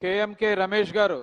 KMK Ramesh గారు.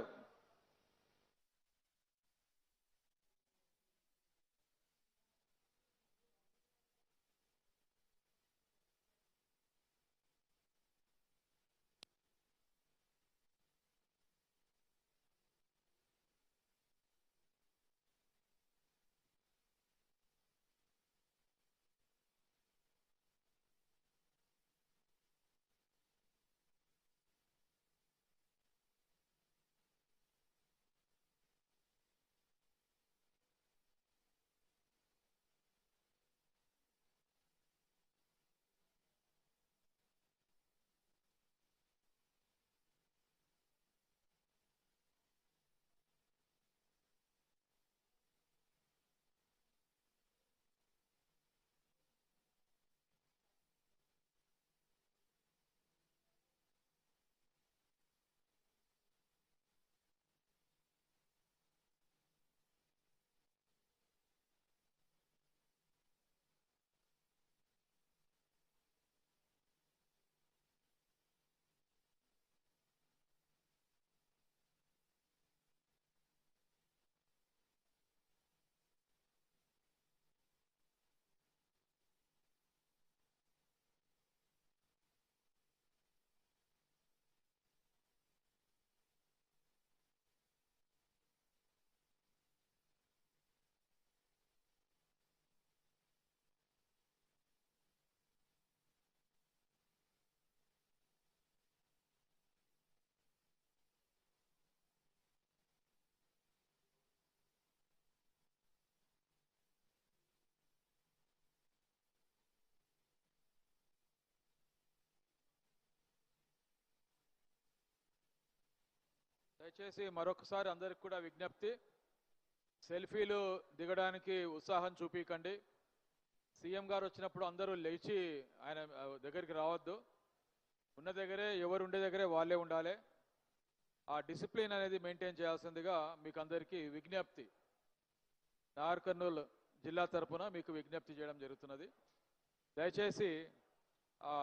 దయచేసి మరొకసారి అందరికి కూడా విజ్ఞప్తి, సెల్ఫీలు దిగడానికి ఉత్సాహం చూపించకండి. సీఎం గారు వచ్చినప్పుడు అందరూ లేచి ఆయన దగ్గరికి రావద్దు. ఉన్న దగ్గరే, ఎవరు ఉండే దగ్గరే వాళ్ళే ఉండాలి. ఆ డిసిప్లిన్ అనేది మెయింటైన్ చేయాల్సిందిగా మీకు అందరికీ విజ్ఞప్తి, నాగర్ కర్నూలు జిల్లా తరపున మీకు విజ్ఞప్తి చేయడం జరుగుతున్నది. దయచేసి ఆ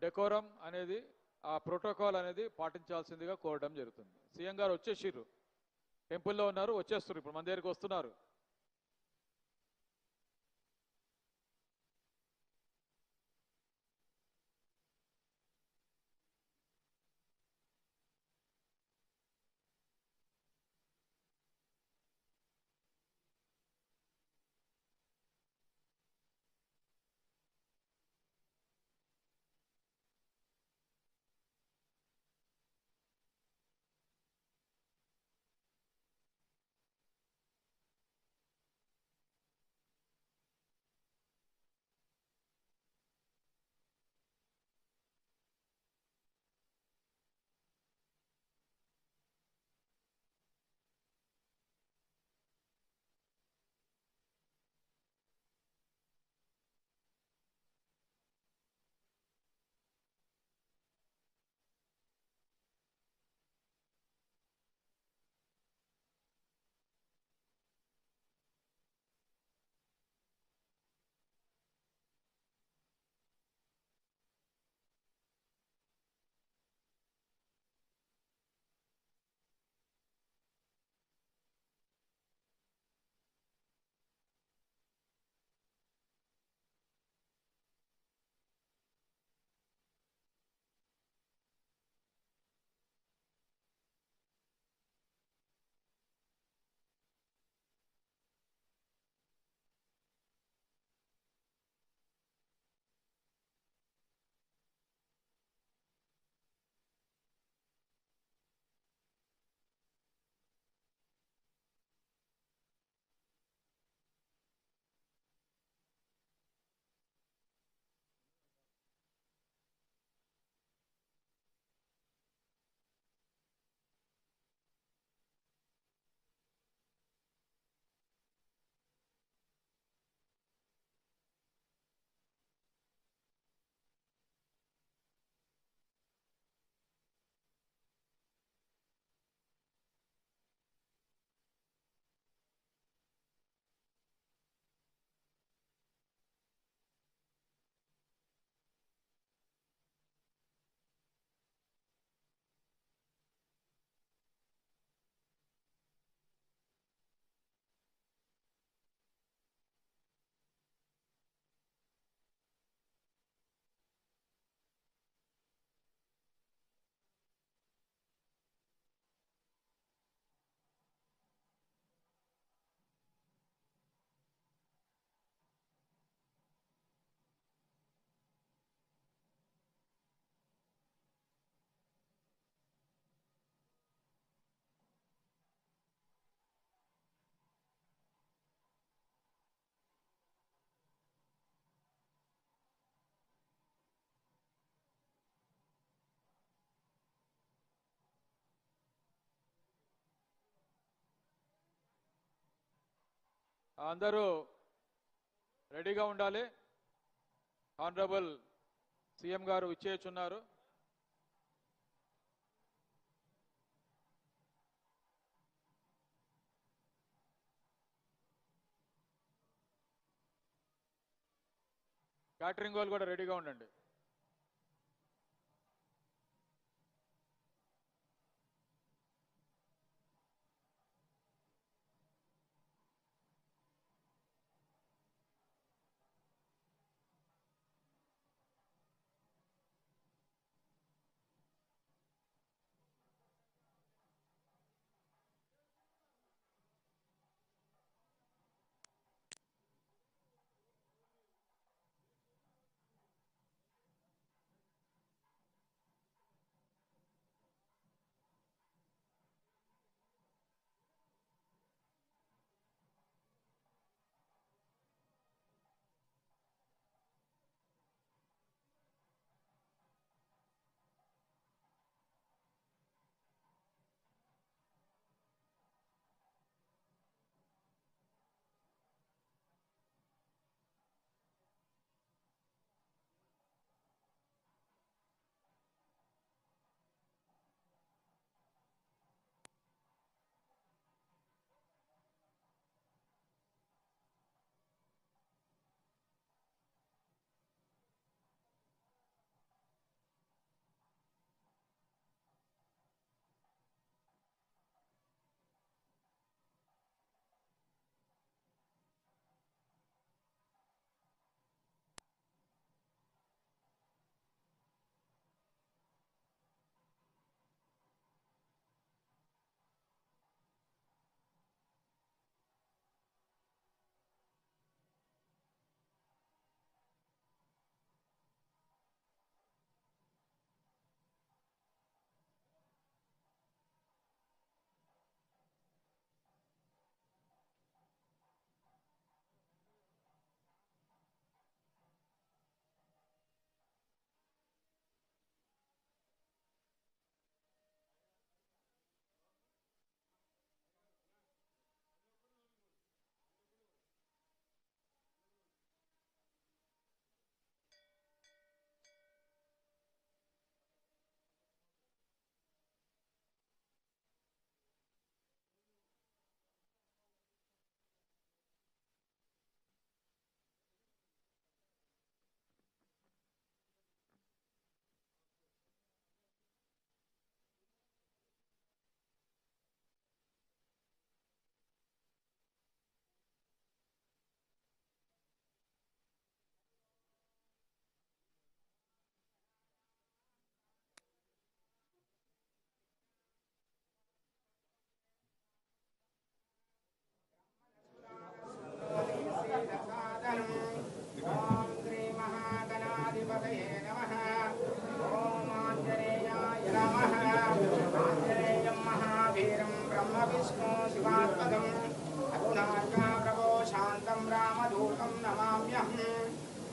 డెకోరం అనేది, ఆ ప్రోటోకాల్ అనేది పాటించాల్సిందిగా కోరడం జరుగుతుంది. సీఎం గారు వచ్చేసిర్రు, టెంపుల్లో ఉన్నారు, వచ్చేస్తారు, ఇప్పుడు మన దగ్గరికి వస్తున్నారు. అందరూ రెడీగా ఉండాలి. ఆనరబుల్ సీఎం గారు ఇచ్చేస్తున్నారు. క్యాటరింగ్ వాళ్ళు కూడా రెడీగా ఉండండి.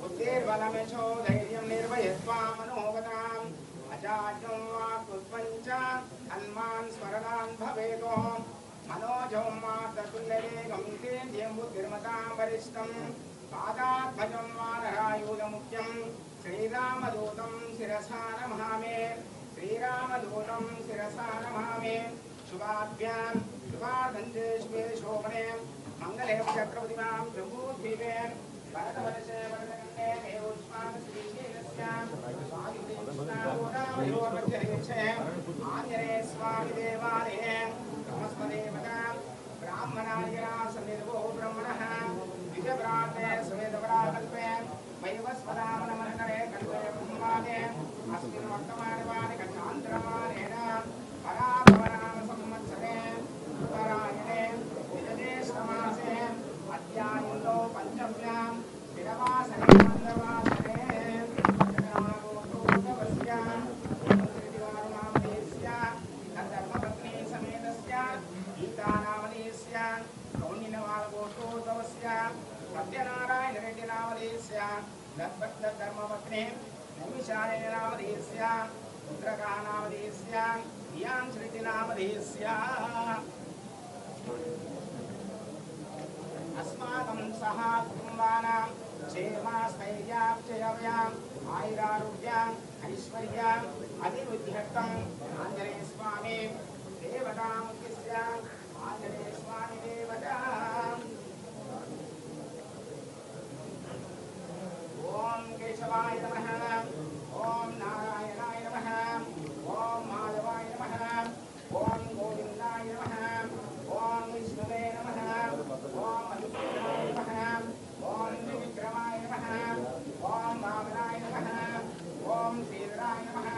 बुद्धिर्बलमेशो धैर्यं निर्भयत्वा मनोगताम् अजाड्यं वाक्पुष्पञ्च हन्मान् स्मरणान् भवेतो मनोजं माततुल्यवेगं तेन्द्रियं बुद्धिर्मतां वरिष्ठं पादात्मजं वानरायुधमुख्यं श्रीरामदूतं शिरसा नमामि श्रीरामदूतं शिरसा नमामि शुभाभ्यां शुभार्धन्ते शुभे शोभने मंगले चक्रवर्तिमां जम्बूद्वीपे भरतवर्षे वरदकण्डे देवोष्मान् श्रीशीलस्यां स्वामिदेवतावयोर्मध्ये आञ्जनेय स्वामी देवालये नमस्मदेवतां ब्राह्मणार्यना सन्निधो ब्रह्मणः द्विजप्राते सवेदपराकल्पे वैवस्वदामनमनकरे कल्पे ब्रह्मादे अस्मिन् वर्तमानवानि कथान्तरमानेन पराभवनाम संवत्सरे उत्तरायणे द्विजदेशमासे अध्यायिनो पञ्चम्यां स्थिरवासरे मन्दवासरे जगन्नाथोत्सवस्य श्रीदिवारनामदेस्य तद्धर्मपत्नी समेतस्य गीतानामदेस्य कौण्डिन्यवालगोत्रोत्सवस्य सत्यनारायणरेड्डिनामदेस्य तद्भक्तधर्मपत्नी नैमिषारण्यनामदेस्य रुद्रकानामदेस्य इयां श्रीदिनामदेस्य अस्मान् सह कुटुम्बानां क्षेमस्थैर्याक्षयव्याम् आयुरारोग्याम् ऐश्वर्याम् अभिवृद्ध्यर्थम् आञ्जनेयस्वामी देवतामुख्यस्य आञ्जनेयस्वामी देवता ओम केशवाय नमः ओम नारायणाय नमः ओम माधवाय नमः ओम गोविंदाय नमः ओम विष्णुवे नमः ओम मधुसूदनाय नमः ओम त्रिविक्रमाय नमः ओम वामनाय नमः ओम श्रीधराय नमः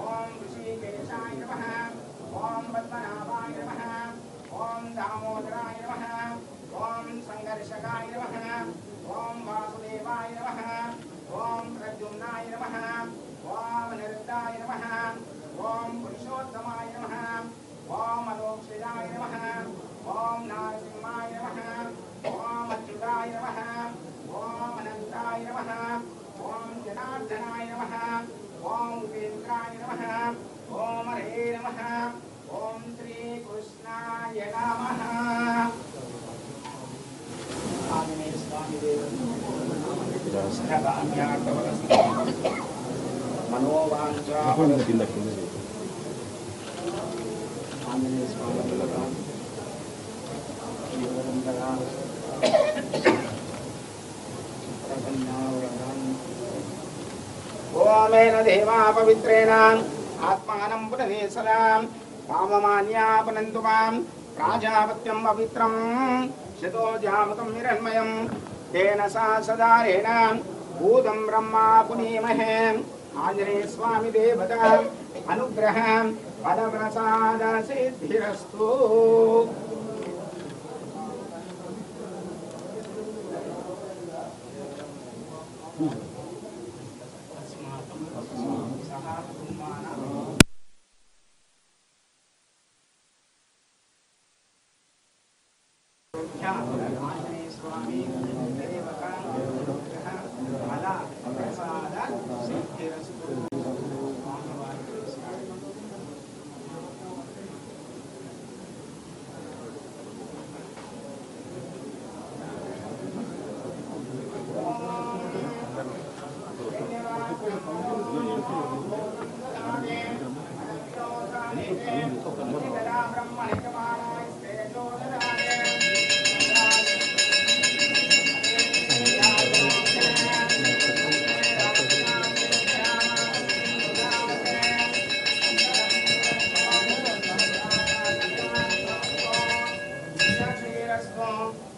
ओम ऋषिकेशाय नमः ओम पद्मनाभाय नमः ओम दामोदराय नमः ओम संघर्षकाय नमः ओम वासुदेवाय नमः ओम प्रद्युम्नाय नमः ओम निरुद्धाय नमः ओम पुरुषोत्तमाय नमः ओम अलोक्षयाय नमः ओम नारसिंहाय नमः ओम अच्युताय नमः ओम अनंताय नमः ओम जनार्दनाय नमः ओम उपेन्द्राय नमः ओम हरे नमः ओम श्री कृष्णाय नमः आंजनेय स्वामी मनोवांचा आंजनेय ओमेन देवा पवित्रेण आत्मानं पुनरेसलां काममान्यापनन्तु मां प्राजापत्यं पवित्रं शतो जामकं हिरण्मयं तेन सा सदारेण भूतं ब्रह्मा पुनीमहे आंजनेय स्वामी देवता अनुग्रह फलप्रसाद सिद्धिरस्तु आंजनेय स्वामी देवता अनुग्रह फल प्रसाद सिद्धिरस्तु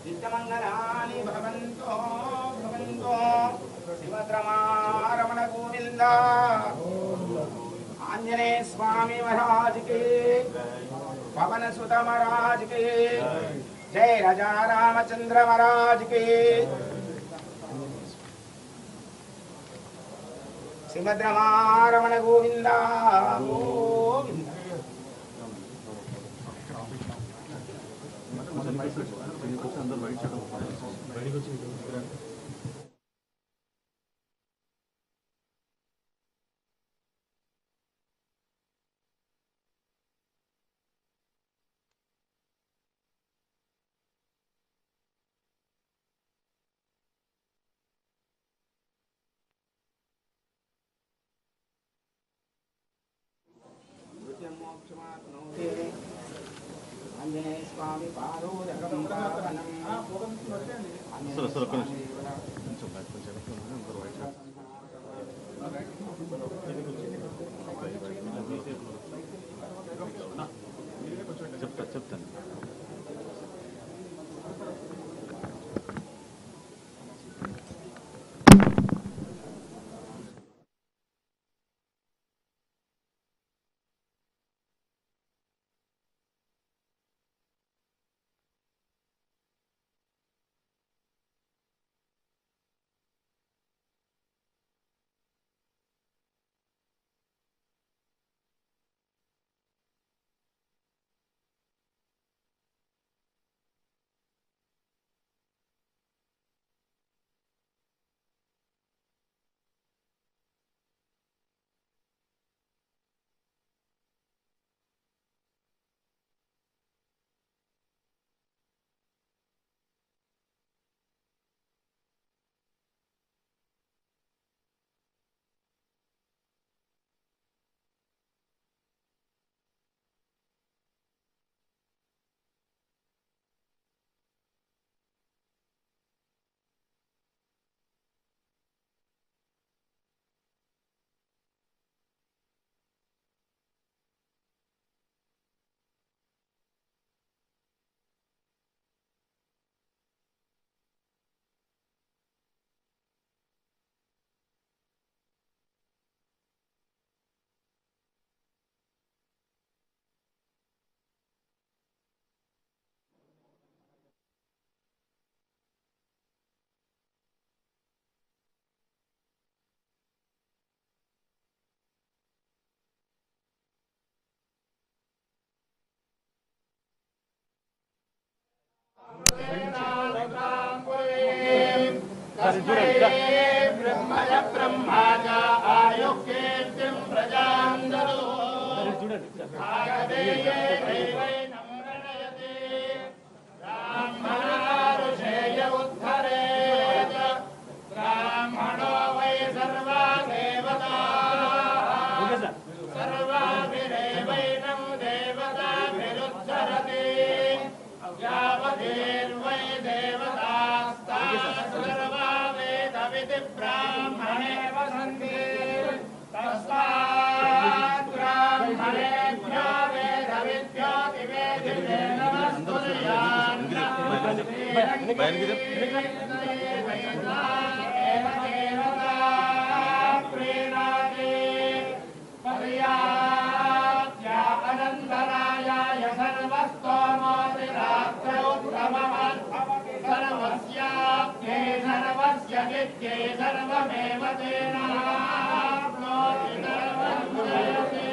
नित्यमंगलानि भवन्तो भवन्तो शिवद्रमारमण गोविंद आंजनेय स्वामी महाराज के पवन सुत महाराज के जय राजा रामचंद्र महाराज के शिवद्रमारमण गोविंद गोविंद अंदर बैठ आंजनेय स्वामी पारोदकं पावनम् सर सर కొంచెం చెప్తాను బ్రహ్మయ బ్రహ్మాజ ఆయుఃకీర్తిం ప్రజాందరు భాగదేయే దైవైనం ప్రణయతే బ్రాహ్మణారుషేయ ఉద్ధరేత్ బ్రాహ్మణో వై సర్వా దేవతాః సర్వాభిరేవైనం దేవతాభిరుద్ధరతి యావదేర్వై దేవతాస్తాః సర్వా వేదవిది బ్రాహ్మణే వసంతి తస్మాత్ బ్రాహ్మణేభ్యో వేదవిద్యో దివేదితే నమస్కుర్యాన్న ప్రీణాతి పర్యాప్య అనంతరాయాయ సర్వస్తోమోతిరాత్రోత్తమః సర్వస్యాప్యే సర్వస్య నిత్యే సర్వమేవ తేనాప్నోతి సర్వం జయతే.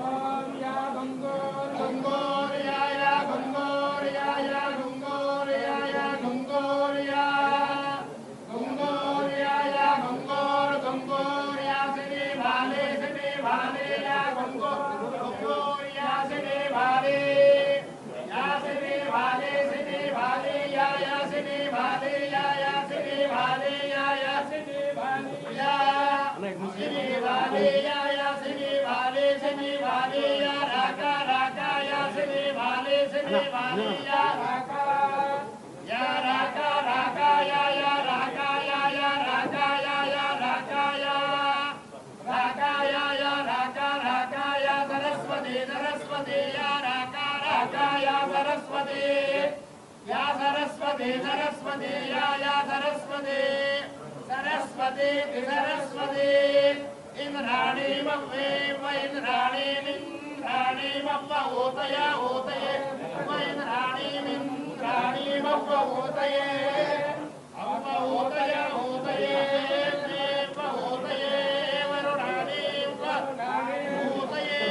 ఓం యా గంగోర్యాయ గంగోర్యాయ గంగోర్యాయ గంగోర్యా గంగోర్యాయ గంగోర్ గంగోర్యా శ్రీ వాలే యా గంగోర్యా శ్రీ వాలే యా శ్రీ వాలే యా శ్రీ వాలే యా శ్రీ వాలే యా శ్రీ వాలే యా శ్రీ వాలే యా శ్రీ వాలే యా రాకా యా శ్రీ వాలే యా రాకా యా రాకా యా రాకా యా రాకా యా రాకా యా రాకా యా సరస్వతి యా రాకా యా సరస్వతి యా సరస్వతి యా సరస్వతి ఇంద్రాణీమవ్వేవ ఇంద్రాణీమవ్వ ఊతయే ఇంద్రాణీమవ్వ ఊతయే అవ్వ ఊతయే దేవ ఊతయే వరుణానీవ ఊతయే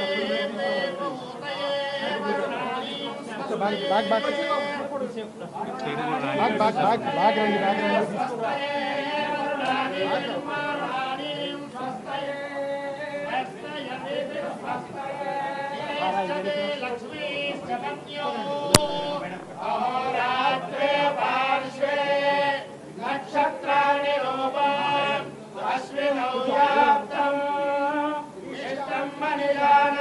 దేవ ఊతయే వరుణానీవ లక్ష్మీ అహోరాత్రే పార్శ్వే నక్షత్రాణి రూపం అశ్వినౌ జాతం ఇష్టం మనిజాన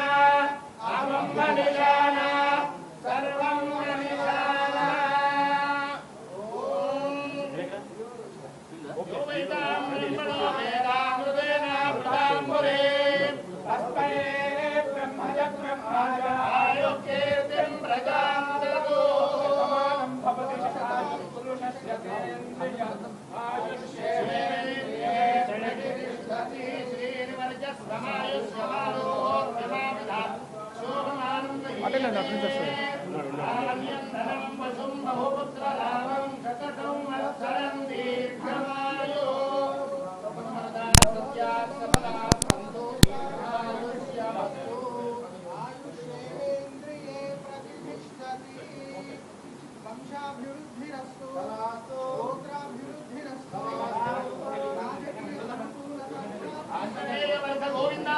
అమం మనిజాన సర్వం మనిజాన. ఓం వేదాం వేదామృతేన వృతాంబురే తస్మై బ్రహ్మయ బ్రహ్మాయ ఆయుఃకీర్తిం ప్రజాందరు సమానం భవతి శతాం పురుషస్య తేంద్రియం ఆయుష్యేంద్రియే షణ్ణితిష్టతి శ్రీర్వర్చస్వమాయుష్యమారోగ్యమావిధాత్ శోభమానందయం వశుం బహుపుత్రలాభం శతకం వత్సరం దీర్ఘమాయో సత్యాత్ సఫలా సంతో ఆయుష్యమస్తు. ఆయుష్యేంద్రియే ప్రతిష్టతి వంశాభివృద్ధిరస్తు గోత్రాభివృద్ధిరస్తు రాజకీయ అనుకూలత ఆంజనేయ వరద గోవిందా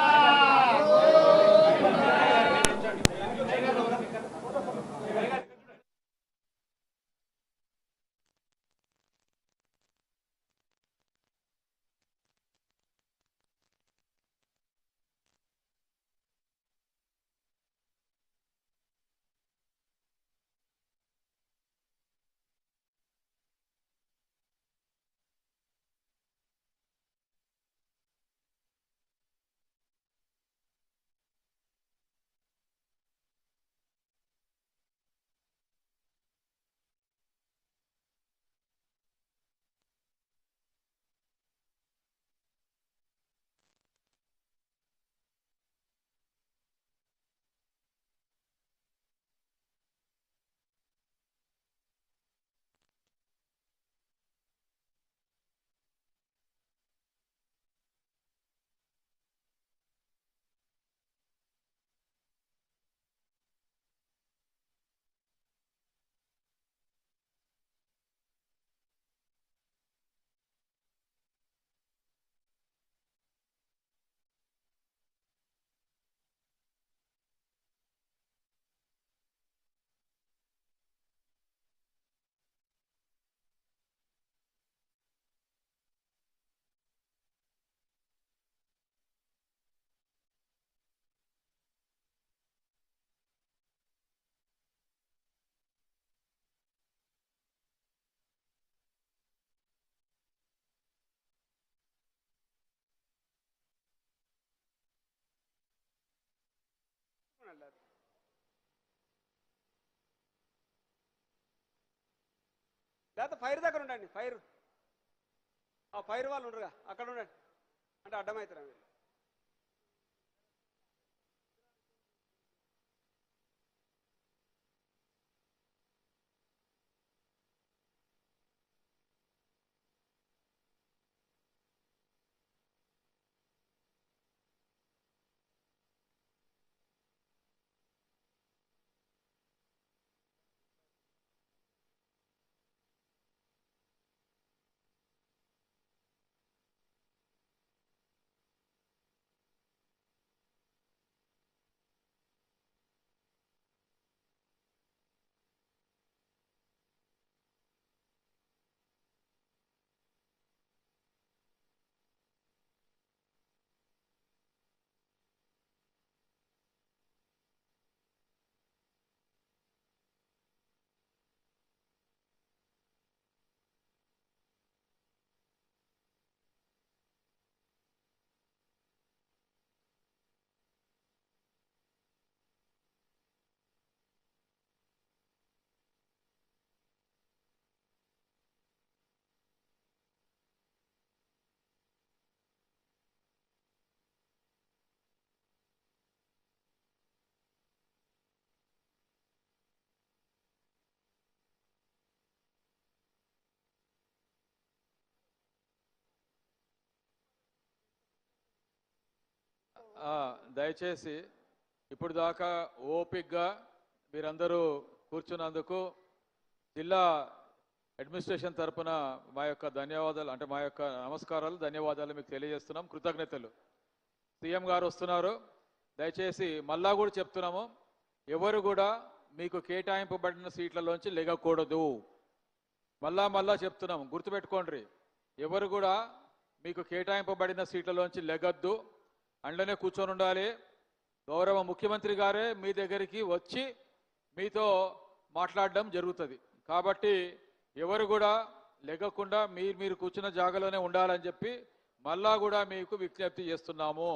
లేకపోతే ఫైర్ దగ్గర ఉండండి. ఫైర్ ఆ ఫైర్ వాళ్ళు ఉండరుగా అక్కడ ఉండండి. అంటే అడ్డమవుతారా మీరు? దయచేసి ఇప్పుడు దాకా ఓపిక్గా మీరందరూ కూర్చున్నందుకు జిల్లా అడ్మినిస్ట్రేషన్ తరపున మా యొక్క ధన్యవాదాలు, అంటే మా యొక్క నమస్కారాలు, ధన్యవాదాలు మీకు తెలియజేస్తున్నాం. కృతజ్ఞతలు. సీఎం గారు వస్తున్నారు. దయచేసి మళ్ళా కూడా చెప్తున్నాము, ఎవరు కూడా మీకు కేటాయింపబడిన సీట్లలోంచి లెగకూడదు. మళ్ళా చెప్తున్నాము, గుర్తుపెట్టుకోండి. ఎవరు కూడా మీకు కేటాయింపబడిన సీట్లలోంచి లెగద్దు, అండ్లనే కూర్చొని ఉండాలి. గౌరవ ముఖ్యమంత్రి గారే మీ దగ్గరికి వచ్చి మీతో మాట్లాడడం జరుగుతుంది. కాబట్టి ఎవరు కూడా లెగకుండా మీరు కూర్చున్న జాగాలోనే ఉండాలని చెప్పి మళ్ళా కూడా మీకు విజ్ఞప్తి చేస్తున్నాము.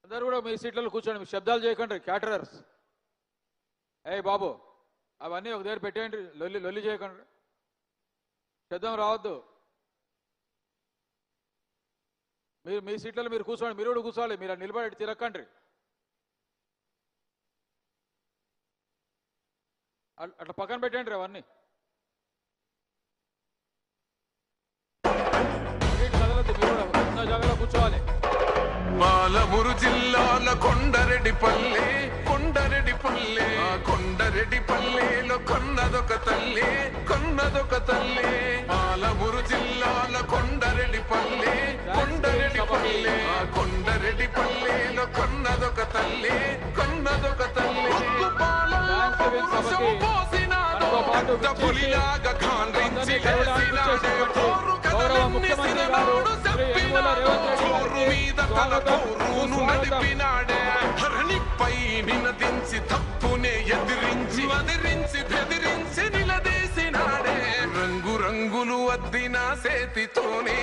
అందరూ కూడా మీ సీట్లలో కూర్చోండి. మీ శబ్దాలు చేయకండి. క్యాటరర్స్, బాబు అవన్నీ ఒక దగ్గర పెట్టేయండి. లొల్లి చేయకండి. శబ్దం రావద్దు. మీరు మీ సీట్లలో మీరు కూర్చోండి. మీరు కూడా కూర్చోవాలి. మీరు నిలబడి తిరక్కండి. అట్లా పక్కన పెట్టండి అవన్నీ. కదలద్దు. మీరు కూడా ఉన్న జాగాలో కూర్చోవాలి. పాలమూరు జిల్లాల కొండరెడ్డిపల్లె కొండరెడ్డిపల్లెలో కొన్నదొక తల్లి పాలమూరు జిల్లాల కొండరెడ్డిపల్లె కొండరెడ్డిపల్లెలో కొన్నదొక తల్లి పులిలాగా ఖాండ్రించి గౌరవ ముఖ్యమంత్రి గారు శ్రీ యనమల రేవంత్ రెడ్డి మీద నడిపినాడే ధరణిపై నినదించి తప్పునే ఎదిరించి బెదిరించి నిలదీసినాడే రంగులు అద్దిన సేతితోనే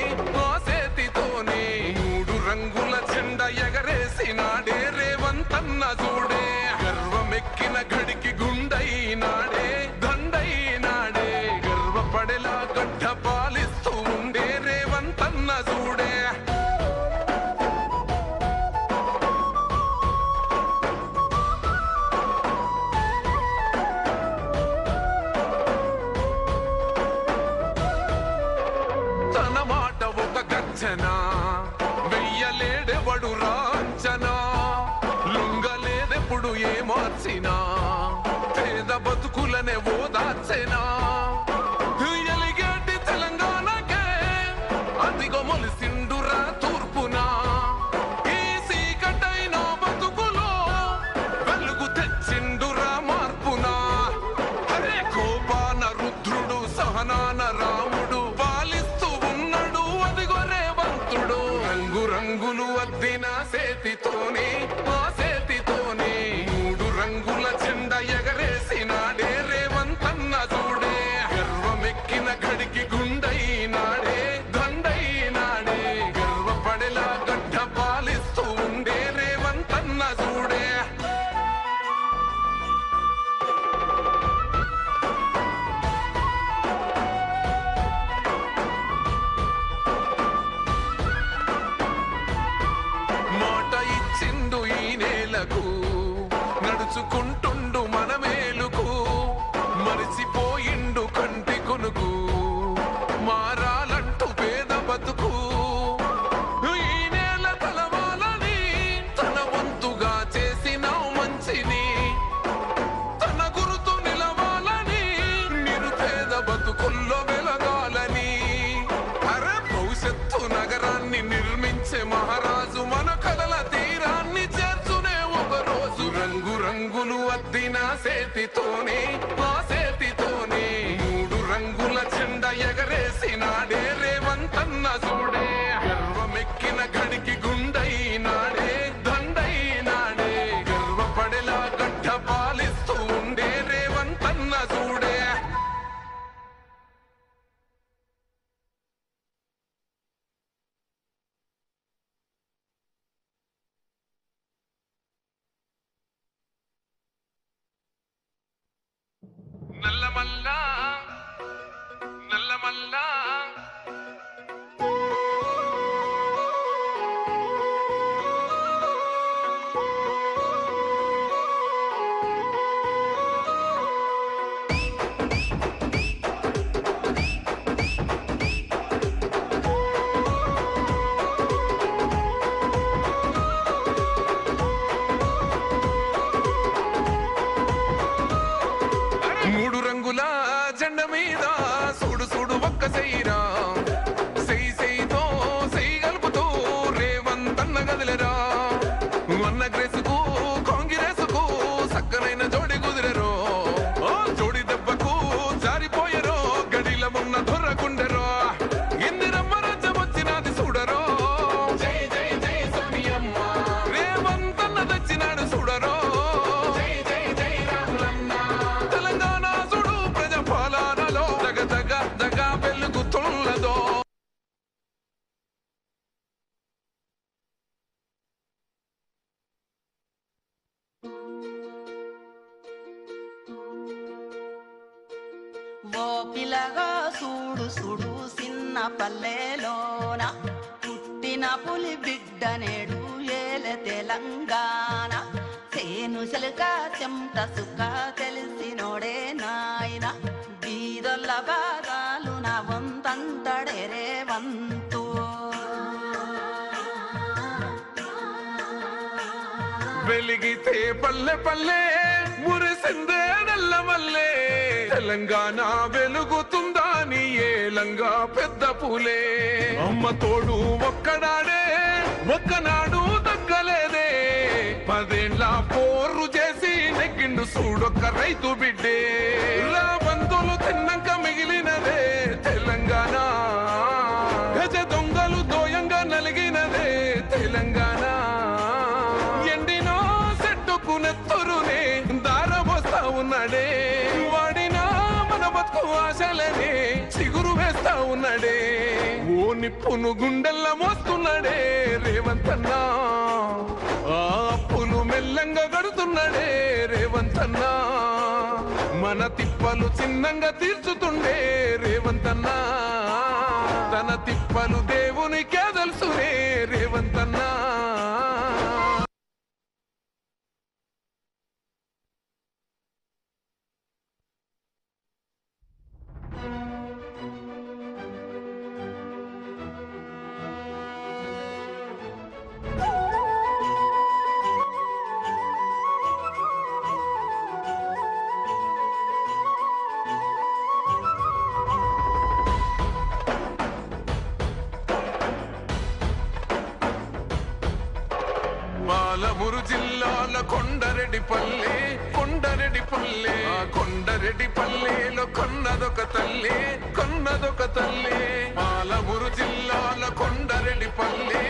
మూడు రంగుల జెండా ఎగరేసినాడే రేవంతన్న చూడే గర్వమెక్కిన గడికి గుండైనాడే దండైనాడే గర్వపడేలా గడ్డ పాలిస్తూ ఉండే రేవంతన్న చూడే తన మాట ఒక గర్జన వెయ్యలేడెవడు రాంచనా లొంగలేదెప్పుడు ఏ మార్చినా పేద బతుకులనే ఓదార్చెనా ఎలిగేటి తెలంగాణకే అదిగో మొలిసిండురా తూర్పునా ఈ సీకటైన బతుకులో వెలుగు తెచ్చిండురా మార్పునా హరే కోపాన రుద్రుడు సహనాన రాముడు పాలిస్తూ ఉన్నాడు అదిగో రేవంతుడు రంగు రంగులు అద్దిన సేతితోనే ఆ సేతితోనే 3 రంగుల జెండా ఎగరేసినాడే రేవంతన్న చూడే గర్వమెక్కిన గడికి గుండైనాడే దండైనాడే గర్వపడేలా గడ్డ పాలిస్తూ ఉండే రేవంతన్న చూడే నడుచుకుంటుండు మన మేలుకు మరిచిపోయిండు కంటి కొనుకు మారాలంటూ పేద బతుకు ఈ నేల తలవాలని తన వంతుగా చేసిన మంచిని తన గురుతు నిలవాలని నిరుపేద బతుకుల్లో వెలగాలని అరే భవిష్యత్తు నగరాన్ని నిర్మించే మహారాజు మన కలల తీరాన్ని చేర్చునే ఒక రోజు రంగు రంగులు అద్దిన సేతితోనే ఆ సేతితోనే 3 రంగుల జెండా ఎగరేసినాడే రేవంతన్న చూడే గర్వమెక్కిన గడికి గుండైనాడే దండైనాడే గర్వపడేలా గడ్డ పాలిస్తూ ఉండే రేవంతన్న చూడే నల్లమల్లా నల్లమల్లా మూడు రంగుల జెండ మీద చూడు చూడు ఒక్క సెయ్యిరా సెయ్యి సెయ్యితో సెయ్యి కలుపుతూ రేవంతన్న గదిలేరా అన్న గ్రేసుకు కాంగ్రెసుకు సక్కనైన జోడి కుదిరెరో జోడి దెబ్బకు జారిపోయరో గడిల ఉన్న దొర్రకుండెరో ఇందిరమ్మ రాజ్యం వచ్చినది చూడరో జై జై జై సోనియమ్మ రేవంతన్న తెచ్చినాడు చూడరో జై జై జై రాములన్న తెలంగాణ చూడు ప్రజా పాలనలో దగ దగ దగ వెలుగుతున్నదో ఓ పిల్లగా చూడు చూడు చిన్న పల్లెలోన పుట్టిన పులి బిడ్డ నేడు ఏలే తెలంగాణ చేను చెలుక చెమట సుక్క తెలిసినోడే నాయన బీదొల్ల బాధలు నా వంతంటడే రేవంతు వెలిగితే పల్లె పల్లె మురిసిందే నల్లమల్లే తెలంగాణ వెలుగుతుందా నీ ఏలంగా పెద్ద పూలే అమ్మ తోడు ఒక్కడాడే ఒక్కనాడు తగ్గలేదే 10 ఏళ్ల పోరు చేసి నెగ్గిండు చూడొక్క రైతు బిడ్డే బంధువులు తిన్నాక మిగిలినదే తెలంగాణ గజ దొంగలు దోయంగా నలిగినదే తెలంగాణ ఎండినో చెట్టుకు నెత్తురునే దారమోస్తా ఉన్నాడే వాడినా మన బతుకు ఆశలనే చిగురు వేస్తా ఉన్నాడే ఓ నిప్పును గుండెల్లా మోస్తున్నాడే రేవంతన్నా ఆ అప్పులు మెల్లంగా గడుతున్నాడే రేవంతన్నా మన తిప్పలు చిన్నంగా తీర్చుతుండే రేవంతన్నా తన తిప్పలు దేవునికే తెలుసునే రేవంతన్నా పాలమూరు జిల్లాల కొండరెడ్డిపల్లె కొండరెడ్డిపల్లె ఆ కొండరెడ్డిపల్లెలో కొన్నదొక తల్లి పాలమూరు జిల్లాల కొండరెడ్డిపల్లె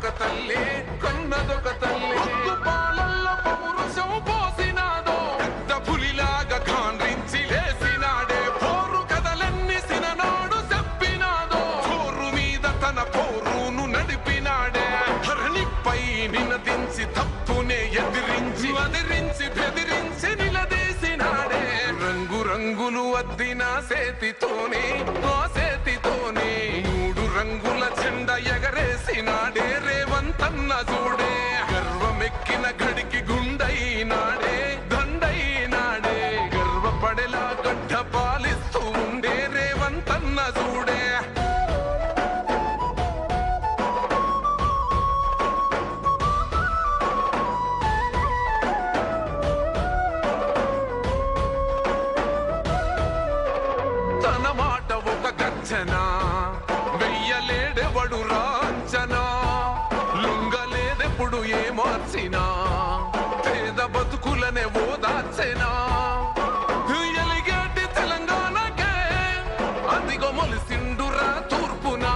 కొన్నదొక తల్లి కొన్నదొక తల్లి పాలల్లో పౌరుషం పోసినాదో పెద్ద పులిలాగా కాండ్రించి లేసినాడే పోరు కథలన్నీ సిననాడు చెప్పినాదో పోరు మీద తన పోరును నడిపినాడే ధరణిపై నినదించి తప్పునే ఎదిరించి అదిరించి బెదిరించి నిలదీసినాడే రంగు రంగులు అద్దిన సేతితోనే ఆ సేతితోనే 3 రంగుల జెండా ఎగరేసినాడే రేవంతన్న చూడే గర్వమెక్కిన గడికి గుండైనాడే దండైనాడే గర్వపడేలా గడ్డ పాలిస్తూ ఉండే రేవంతన్న చూడే తన మాట ఒక గర్జన వెయ్యలేడెవడు రాంచనా లుంగలేదెప్పుడు ఏ మార్చినా పేద బతుకులనే ఓదార్చెనా ఎలిగేటి తెలంగాణకే అదిగో మొలిసిండురా తూర్పునా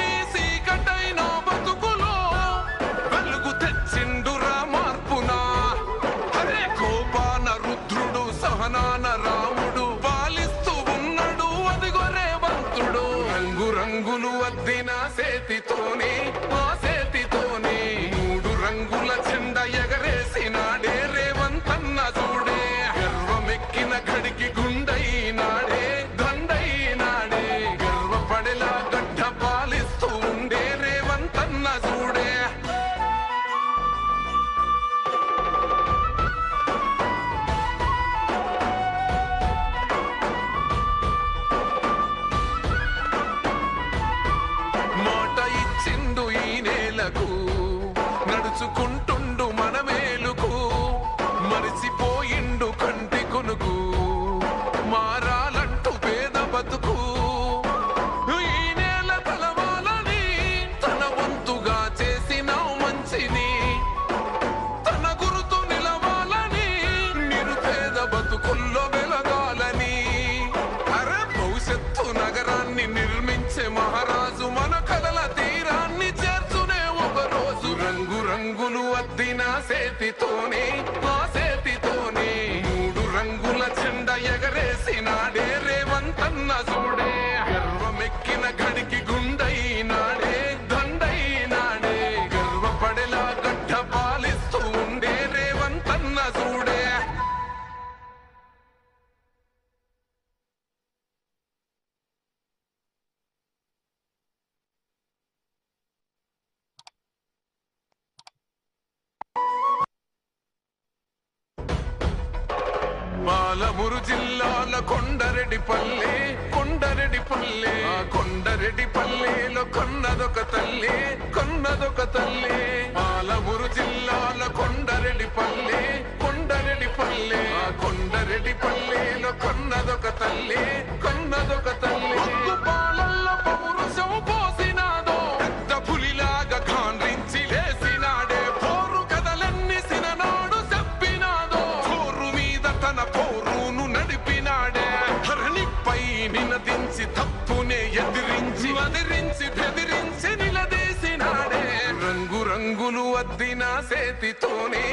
ఈ సీకటైన బతుకులో వెలుగు తెచ్చిండురా మార్పునా హరే కోపాన రుద్రుడు సహనాన రాముడు పాలిస్తూ ఉన్నాడు అదిగో రేవంతుడు రంగు రంగులు అద్దిన సేతితోనే ఆ సేతితోనే 3 రంగుల జెండా ఎగరేసినాడే రేవంతన్న చూడే గర్వమెక్కిన గడికి గుండైనాడే దండైనాడే గర్వపడేలా గడ్డ పాలిస్తూ ఉండే రేవంతన్న చూడే మాట ఇచ్చిండు ఈ నేలకు నడుచుకుంటుండు మన మేలుకు మరిచిపోయిండు కంటి కొనుకు మారాలంటూ పేద బతుకు ఈ నేల తలవాలని తన వంతుగా చేసిన మంచిని తన గురుతు నిలవాలని నిరుపేద బతుకుల్లో వెలగాలని అరే భవిష్యత్తు నగరాన్ని నిర్మించే మహారాజు మన కలల తీరాన్ని చేర్చునే ఒక రోజు రంగు రంగులు అద్దిన సేతితోనే ఆ సేతితోనే 3 రంగుల జెండా ఎగరేసినాడే రేవంతన్న చూడే గర్వమెక్కిన గడికి గుండైనాడే దండైనాడే గర్వపడేలా గడ్డ పాలిస్తూ ఉండే రేవంతన్న చూడే పాలమూరు జిల్లాల కొండరెడ్డిపల్లె కొండరెడ్డిపల్లె ఆ కొండరెడ్డిపల్లెలో కొన్నదొక తల్లి కొన్నదొక తల్లి పాలమూరు జిల్లాల కొండరెడ్డిపల్లె కొండరెడ్డిపల్లె ఆ కొండరెడ్డిపల్లెలో కొన్నదొక తల్లి కొన్నదొక తల్లి పాలల్లో పౌరుషం పోసినాదో పెద్ద పులిలాగా కాండ్రించి లేసినాడే పోరు కథలన్నీ సిననాడు చెప్పినాదో పోరు మీద తన పోరును నడిపినాడే ధరణిపై నినదించి తప్పునే ఎదిరించి అదిరించి బెదిరించి నిలదీసినాడే రంగు రంగులు అద్దిన సేతితోనే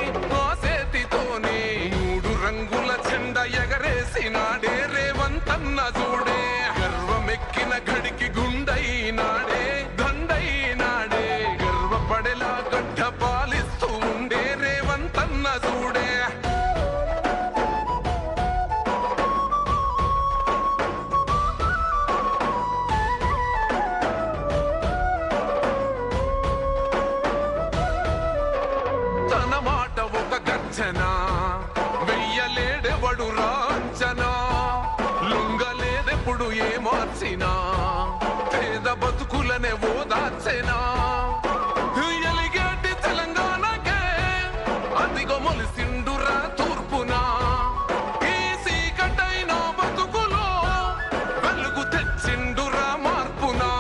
ఆ సేతితోనే 3 రంగుల జెండా ఎగరేసినాడే రేవంతన్న చూడే గర్వమెక్కిన గడికి గుండైనాడే దండైనాడే గర్వపడేలా గడ్డ పాలిస్తూ ఉండే రేవంతన్న చూడే తన మాట ఒక గర్జన వెయ్యలేడెవడు రాంచనా లుంగలేదెప్పుడు ఏ మార్చినా పేద బతుకులనే ఓదార్చెనా ఎలిగేటి తెలంగాణకే అదిగో మొలిసిండురా తూర్పునా ఈ సీకటైన బతుకులో వెలుగు తెచ్చిండురా మార్పునా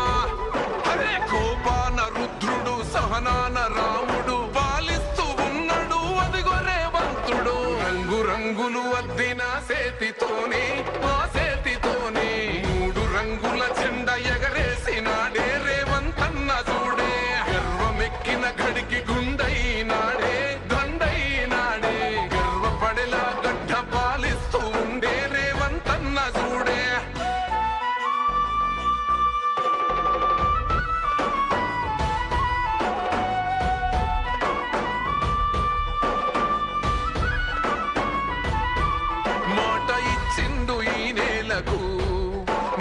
హరే కోపాన రుద్రుడు సహనాన రాముడు పాలిస్తూ ఉన్నాడు అదిగో రేవంతుడు రంగు రంగులు అద్దిన సేతితోనే ఆ సేతితోనే 3 రంగుల జెండా ఎగరేసినాడే రేవంతన్న చూడే గర్వమే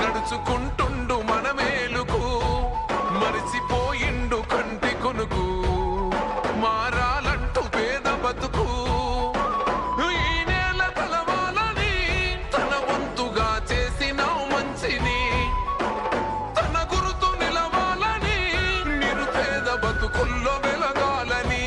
నడుచుకుంటుండు మన మేలుకు మరిచిపోయిండు కంటి కొనుకు మారాలంటూ పేద బతుకు ఈ నేల తలవాలని తన వంతుగా చేసిన మంచిని తన గురుతు నిలవాలని నిరుపేద బతుకుల్లో వెలగాలని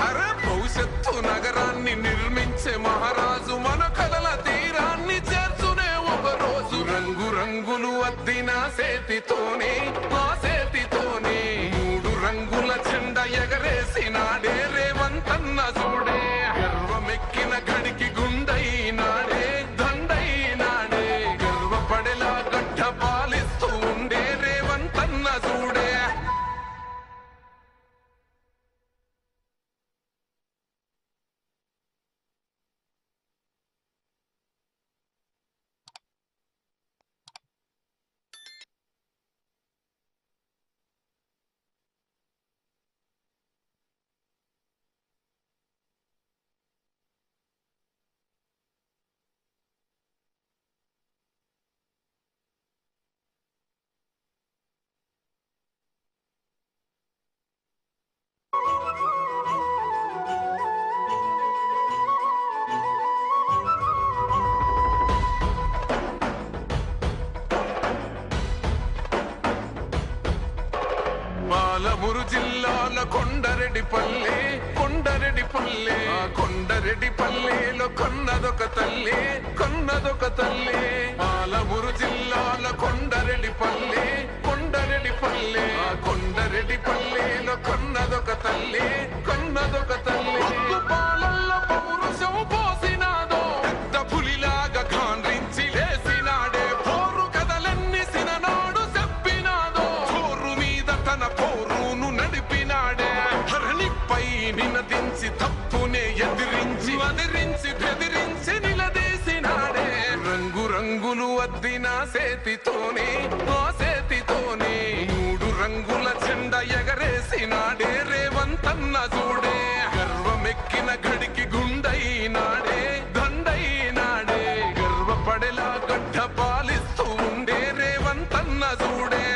అరే భవిష్యత్తు నగరాన్ని నిర్మించే మహారాజు మన కలల తీరాన్ని చేర్చునే ఒక రోజు రంగు రంగులు అద్దిన సేతితోనే ఆ సేతితోనే 3 రంగుల జెండా ఎగరేసినాడే రేవంతన్న చూడే గర్వమెక్కిన గడికి గుండైనాడే దండైనాడే గర్వపడేలా గడ్డ పాలిస్తూ ఉండే రేవంతన్న చూడే పాలమూరు జిల్లాల కొండరెడ్డిపల్లె కొండరెడ్డిపల్లె కొండరెడ్డిపల్లెలో కొన్నదొక తల్లి పాలమూరు జిల్లాల కొండరెడ్డిపల్లె కొండరెడ్డిపల్లె కొండరెడ్డిపల్లెలో కొన్నదొక తల్లి పాలల్లో పౌరుషం పోసినాదో పెద్ద పులిలాగా కాండ్రించి లేసినాడే పోరు కథలన్నీ సిననాడు చెప్పినాదో చోరు మీద తన పోరును నడిపినాడే ధరణిపై నినదించి తప్పునే ఎదిరించి బెదిరించి నిలదీసినాడే రంగు రంగులు అద్దిన సేతితోనే ఆ సేతితోనే 3 రంగుల జెండా ఎగరేసినాడే రేవంతన్న చూడే గర్వమెక్కిన గడికి గుండైనాడే దండైనాడే గర్వపడేలా గడ్డ పాలిస్తూ ఉండే రేవంతన్న చూడే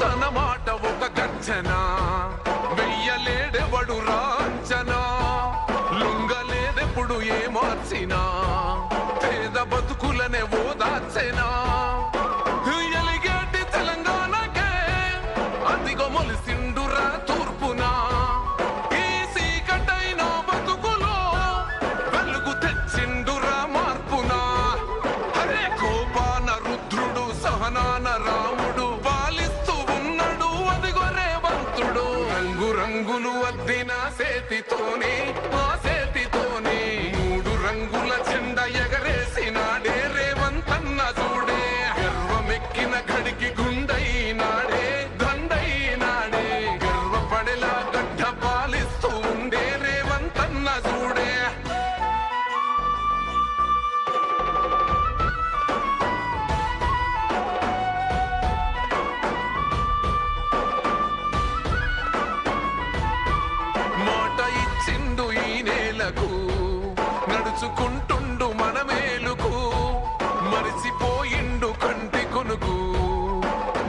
తన మాట ఒక గర్జన వెయ్యలేడెవడు రాంచనా లొంగలేదెప్పుడు ఏ మార్చినా పేద బతుకులనే ఓదార్చెనా ఎలిగేటి తెలంగాణకే అదిగో మొలిసిండురా తూర్పునా ఈ సీకటైన బతుకులో వెలుగు తెచ్చిండురా మార్పునా అరే కోపాన రుద్రుడు సహనాన రాముడు పాలిస్తూ ఉన్నాడు అదిగో రేవంతుడు రంగు రంగులు అద్దిన సేతితోనే ఆ సేతితోనే 3 రంగుల జెండా ఎగరేసినాడే రేవంతన్న చూడే గర్వమెక్కిన గడికి గుండైనాడే దండైనాడే గర్వపడేలా గడ్డ పాలిస్తూ ఉండే రేవంతన్న చూడే మాట ఇచ్చిండు ఈ నేలకు నడుచుకుంటుండు మన మేలుకు మరిచిపోయిండు కంటి కొనుకు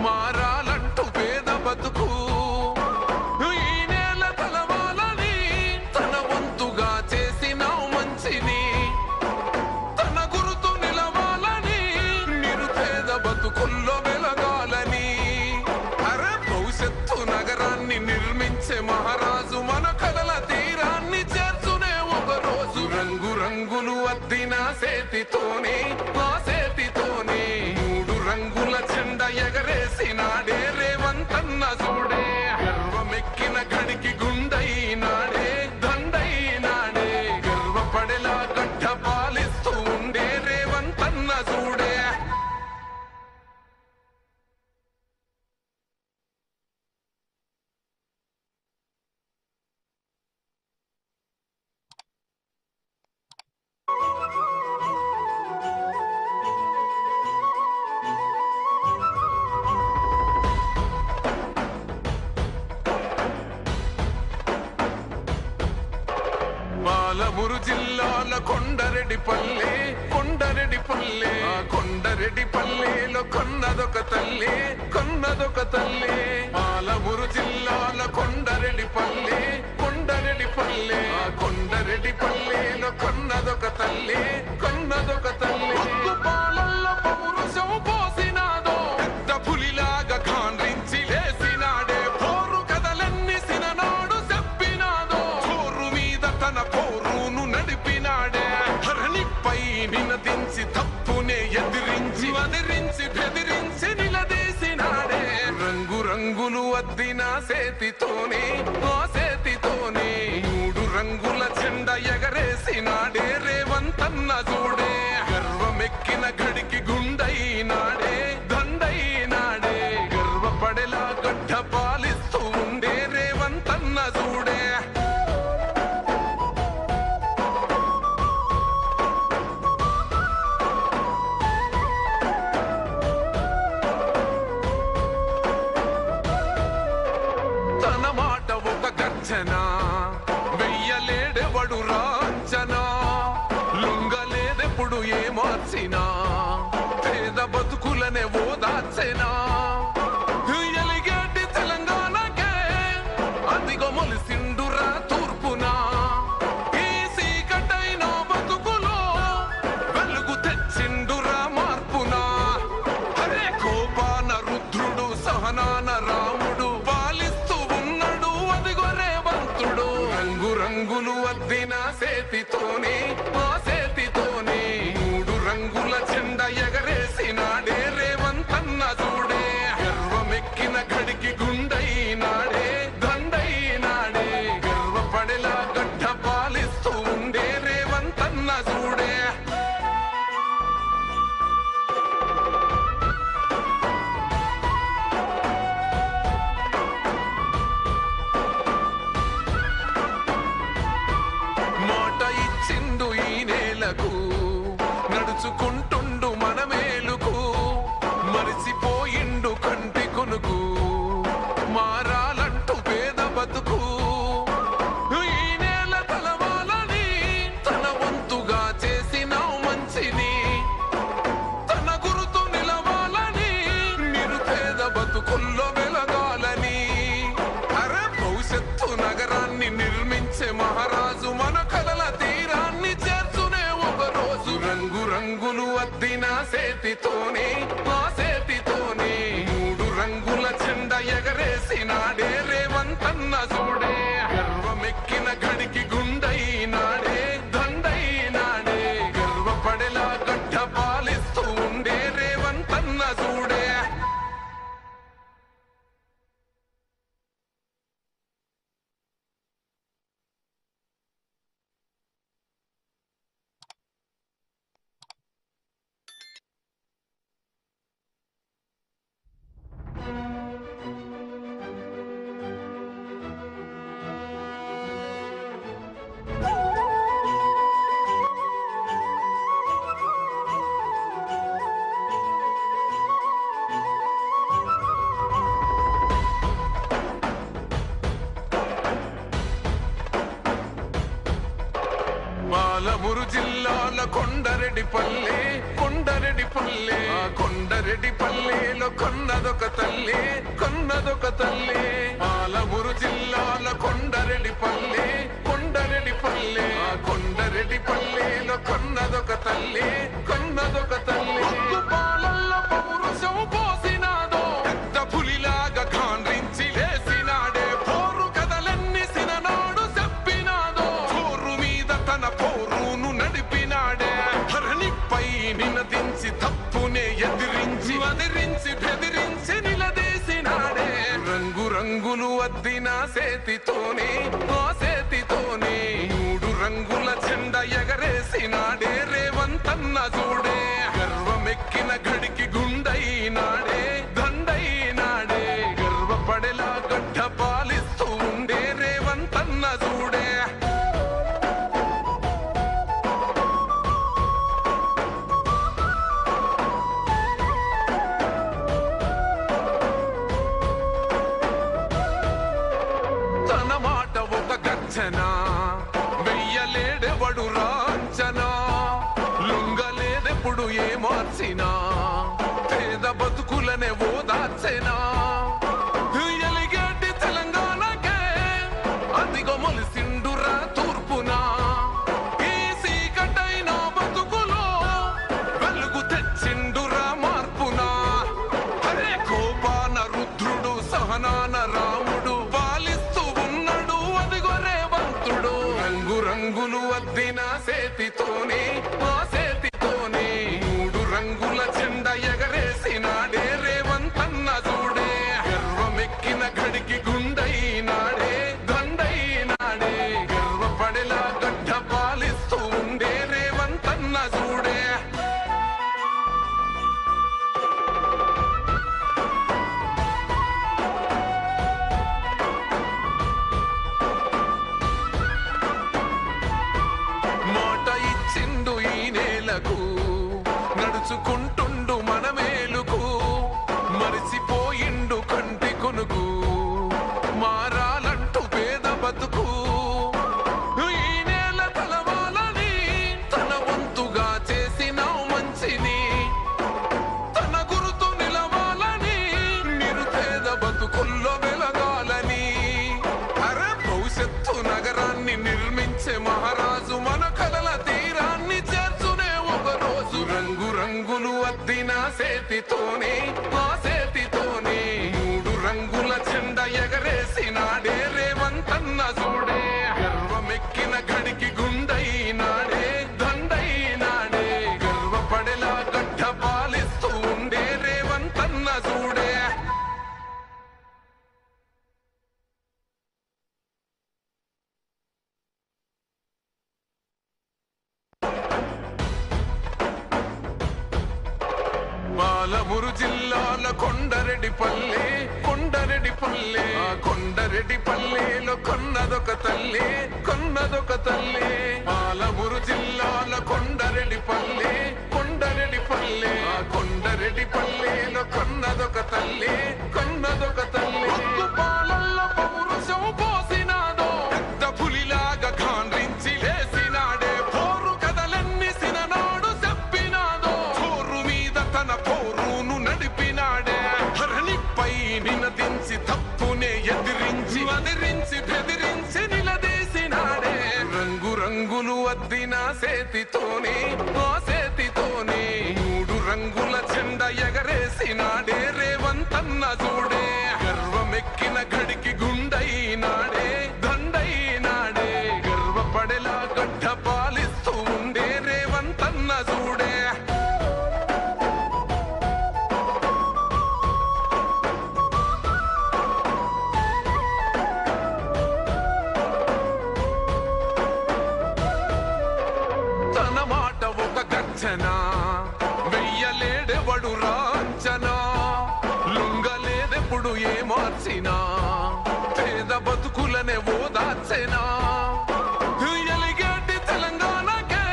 మారాలంటూ పేద బతుకు ఈ నేల తలవాలని తన వంతుగా చేసిన మంచిని తన గురుతు నిలవాలని నిరుపేద బతుకుల్లో వెలగాలని అరే భవిష్యత్తు నగరాన్ని నిర్మించే మహారాజు మన కలల తీరాన్ని చేర్చునే ఒక రోజు రంగు రంగులు అద్దిన సేతితోనే ఆ సేతితోనే 3 రంగుల జెండా ఎగరేసినాడే రేవంతన్న చూడే గర్వమెక్కిన గడికి గుండైనాడే దండైనాడే గర్వపడేలా గడ్డ పాలిస్తూ ఉండే రేవంతన్న చూడే పాలమూరు జిల్లాల కొండరెడ్డిపల్లె కొండరెడ్డిపల్లె కొండరెడ్డిపల్లెలో కొన్నదొక తల్లి కొన్నదొక తల్లి పాలమూరు జిల్లాల కొండరెడ్డిపల్లె కొండరెడ్డిపల్లె కొండరెడ్డిపల్లెలో కొన్నదొక తల్లి కొన్నదొక తల్లి పాలల్లో పౌరుషం పోసినాదో పెద్ద పులిలాగా ఖాండ్రించి లేసినాడే పోరు కథలన్నీ సిననాడు చెప్పినాదో చోరు మీద తన పోరును నడిపినాడే ధరణిపై నినదించి తప్పునే ఎదిరించి వదిరించి బెదిరించి నిలదీసినాడే రంగు రంగులు అద్దిన సేతితోనే ఆ సేతితోనే 3 రంగుల జెండా ఎగరేసినాడే రేవంతన్న చూడే గర్వమెక్కిన గడికి గుండైనాడే దండైనాడే గర్వపడేలా గడ్డ పాలిస్తూ ఉండే రేవంతన్న చూడే తన మాట ఒక గర్జన వెయ్యలేడెవడు రాంచనా లొంగలేదెప్పుడు ఏ మార్చినా పేద బతుకులనే ఓదార్చెనా ఎలిగేటి తెలంగాణకే అదిగో మొలిసిండురా తూర్పునా ఈ సీకటైన బతుకులో వెలుగు తెచ్చిండురా మార్పునా హరే కోపాన రుద్రుడు సహనాన రాముడు పాలిస్తూ ఉన్నాడు అదిగో రేవంతుడు రంగు రంగులు అద్దిన సేతితోనే ఆ సేతితోనే 3 రంగుల జెండా ఎగరేసినాడే రేవంతన్న చూడే గర్వమెక్కిన గడికి గుండైనాడే దండైనాడే గర్వపడేలా గడ్డ పాలిస్తూ ఉండే రేవంతన్న చూడే మాట ఇచ్చిండు ఈ నేలకు నడుచుకుంటుండు మన మేలుకు మరిసిపోయిండు కంటి కొనుకు మారాలంటూ పేద బతుకు ఈ నేల తలవాలని తన వంతుగా చేసిన మంచిని తన గురుతు నిలవాలని నిరుపేద బతుకుల్లో వెలగాలని అరే భవిష్యత్తు నగరాన్ని నిర్మించే మహారాజు మన కలల తీరాన్ని చేర్చునే ఒక రోజు రంగు రంగులు అద్దిన సేతితోనే ఆ సేతితోనే 3 రంగుల జెండా ఎగరేసినాడే రేవంతన్న చూడే గర్వమెక్కిన గడికి గుండైనాడే దండైనాడే గర్వపడేలా గడ్డ పాలిస్తూ ఉండే రేవంతన్న చూడే పాలమూరు జిల్లాల కొండరెడ్డిపల్లె కొండరెడ్డిపల్లె కొండరెడ్డిపల్లెలో కొన్నదొక తల్లి కొన్నదొక తల్లి పాలమూరు జిల్లాల కొండరెడ్డిపల్లె కొండరెడ్డిపల్లె కొండరెడ్డిపల్లెలో కొన్నదొక తల్లి కొన్నదొక తల్లి పాలల్లో పౌరుషం పోసినాదో పెద్ద పులిలాగా ఖాండ్రించి లేసినాడే పోరు కథలన్నీ సిననాడు చెప్పినాదో చోరు మీద తన పోరును నడిపినాడే ధరణిపై నినదించి తప్పునే ఎదిరించి వదిరించి బెదిరించి నిలదీసినాడే రంగు రంగులు అద్దిన సేతితోనే ఆ సేతితోనే 3 రంగుల జెండా ఎగరేసినాడే రేవంతన్న చూడే గర్వమెక్కిన గడికి గుండైనాడే దండైనాడే గర్వపడేలా గడ్డ పాలిస్తూ ఉండే రేవంతన్న చూడే తన మాట ఒక గర్జన వెయ్య వెయ్యలేడెవడు రాంచనా లొంగలేదెప్పుడు ఏ మార్చినా పేద బతుకులనే ఓదార్చెనా ఎలిగేటి తెలంగాణకే అదిగో మొలిసిండురా తూర్పునా ఈ సీకటైన బతుకులో వెలుగు తెచ్చిండురా మార్పునా అరే కోపాన రుద్రుడు సహనాన రాముడు పాలిస్తూ ఉన్నాడు అదిగో రేవంతుడు రంగు రంగులు అద్దిన సేతితోనే ఆ సేతితోనే 3 రంగుల జెండా ఎగరేసినాడే రేవంతన్న చూడే గర్వమెక్కిన గడికి గుండైనాడే దండైనాడే గర్వపడేలా గడ్డ పాలిస్తూ ఉండే రేవంతన్న చూడే మాట ఇచ్చిండు ఈ నేలకు నడుచుకుంటుండు మన మేలుకు మరిసిపోయిండు కంటి కొనుకు మారాలంటూ పేద బతుకు ఈ నేల తలవాలని తన వంతుగా చేసినావు మంచిని తన గురుతు నిలవాలని నిరుపేద బతుకుల్లో వెలగాలని అరే భవిష్యత్తు నగరాన్ని నిర్మించే మహారాజు మన కలల తీరాన్ని చేర్చునే ఒక రోజు రంగు రంగులు అద్దిన సేతితోనే ఆ సేతితోనే 3 రంగుల జెండా ఎగరేసినాడే రేవంతన్న చూడే గర్వమెక్కిన గడికి గుండైనాడే దండైనాడే గర్వపడేలా గడ్డ పాలిస్తూ ఉండే రేవంతన్న చూడే పాలమూరు జిల్లాల కొండరెడ్డిపల్లె కొండరెడ్డిపల్లె ఆ కొండరెడ్డిపల్లెలో కొన్నదొక తల్లి కొన్నదొక తల్లి పాలమూరు జిల్లాల కొండరెడ్డిపల్లె కొండరెడ్డిపల్లె ఆ కొండరెడ్డిపల్లెలో కొన్నదొక తల్లి కొన్నదొక తల్లి పాలల్లో పౌరుషం పోసినాదో పెద్ద పులిలాగా ఖాండ్రించి లేసినాడే పోరు కథలన్నీ సిననాడు చెప్పినాదో పోరు మీద తన పోరును నడిపినాడే ధరణిపై నినదించి తప్పునే ఎదిరించి అదిరించి బెదిరించి నిలదీసినాడే రంగు రంగులు అద్దిన సేతితోనే ఆ సేతితోనే 3 రంగుల జెండా ఎగరేసినాడే రేవంతన్న చూడే గర్వమెక్కిన గడికి గుండైనాడే దండైనాడే గర్వపడేలా గడ్డ పాలిస్తూ ఉండే రేవంతన్న చూడే తన మాట ఒక గర్జన వెయ్యలేడెవడు రాంచనా లొంగలేదెప్పుడు ఏ మార్చినా పేద బతుకులనే ఓదార్చెనా ఎలిగేటి తెలంగాణకే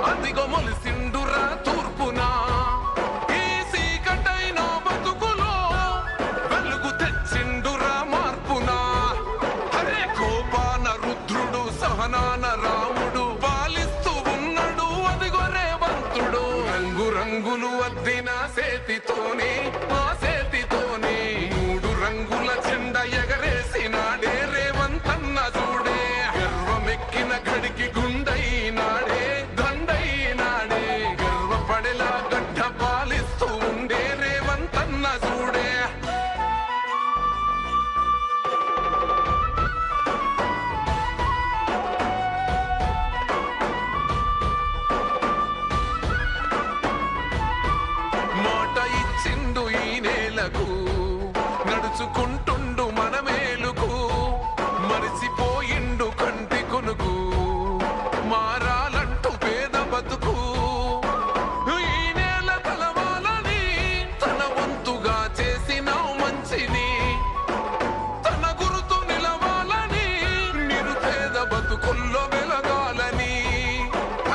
అదిగో మొలిసిండురా తూర్పునా ఈ సీకటైన బతుకులో వెలుగు తెచ్చిండురా మార్పునా అరే కోపాన రుద్రుడు సహనాన రాముడు పాలిస్తూ ఉన్నాడు అదిగో రేవంతుడు రంగు రంగులు అద్దిన సేతితోనే ఆ సేతితోనే 3 రంగుల జెండా ఎగరేసినాడే రేవంతన్న చూడే గర్వమెక్కిన గడికి గుండైనాడే దండైనాడే గర్వపడేలా గడ్డ పాలిస్తూ ఉండే రేవంతన్న చూడే మాట ఇచ్చిండు ఈ నేలకు నడుచుకుంటుండు మన మేలుకు మరిసిపోయిండు కంటి కొనుకు మారాలంటూ పేద బతుకు ఈ నేల తలవాలని తన వంతుగా చేసినావు మంచిని తన గురుతు నిలవాలని నిరుపేద బతుకుల్లో వెలగాలని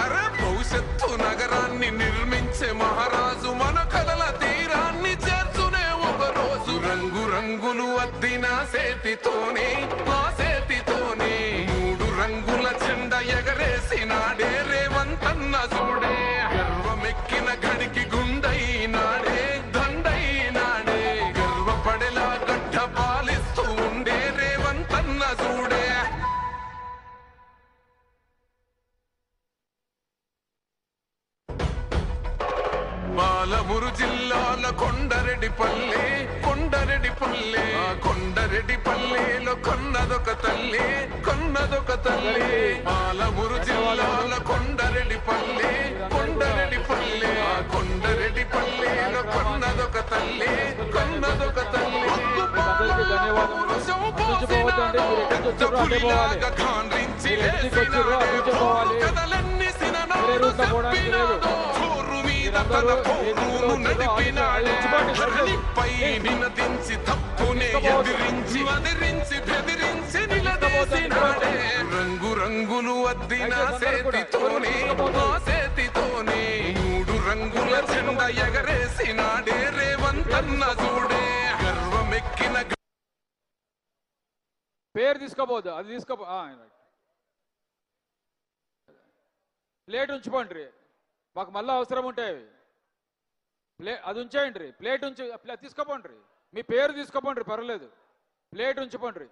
అరే భవిష్యత్తు నగరాన్ని నిర్మించే మహారాజు మన కలల తీరాన్ని చేర్చునే ఒక రోజు రంగు రంగులు అద్దిన సేతితోనే ఆ సేతితోనే 3 రంగుల చెండ ఎగరేసినాడే రేవంతన్న చూడే గర్వమెక్కిన గడికి గుండైనాడే దండైనాడే గర్వపడేలా గడ్డ పాలిస్తూ ఉండే రేవంతన్న చూడే పాలమూరు జిల్లాల కొండరెడ్డిపల్లె కొండరెడ్డిపల్లెలో కొన్నదొక తల్లి పాలమూరు జిల్లాల కొండరెడ్డిపల్లె కొండరెడ్డిపల్లెలో కొన్నదొక తల్లి అందరికీ ధన్యవాదాలు. అటుంచిపోవద్దండి, మీరు ఎక్కడికి వచ్చారో అటే పోవాలి. మీరు ఎక్కడికి వచ్చారో అటుంచే పోవాలి. వేరే రూట్లో పోవడానికి లేదు. మీరందరూ ఏ దిక్కులో వచ్చారో అది ఉంచుకోండి. నినదించి తప్పునే ఎదిరించి బెదిరించి నిలదీసినాడే రంగు రంగులు అద్దిన సేతితోనే మూడు రంగుల చెండ ఎగరేసినాడే రేవంతన్న చూడే గర్వమెక్కిన పేరు తీసుకోపోదు, అది తీసుకోపో. ప్లేట్ ఉంచుకోండి, మాకు మళ్ళీ అవసరం ఉంటాయి. అది ఉంచేయండి, ప్లేట్ ఉంచి తీసుకోపోండి. మీ పేరు తీసుకోపోండి, పర్వాలేదు. ప్లేట్ ఉంచుకోండి.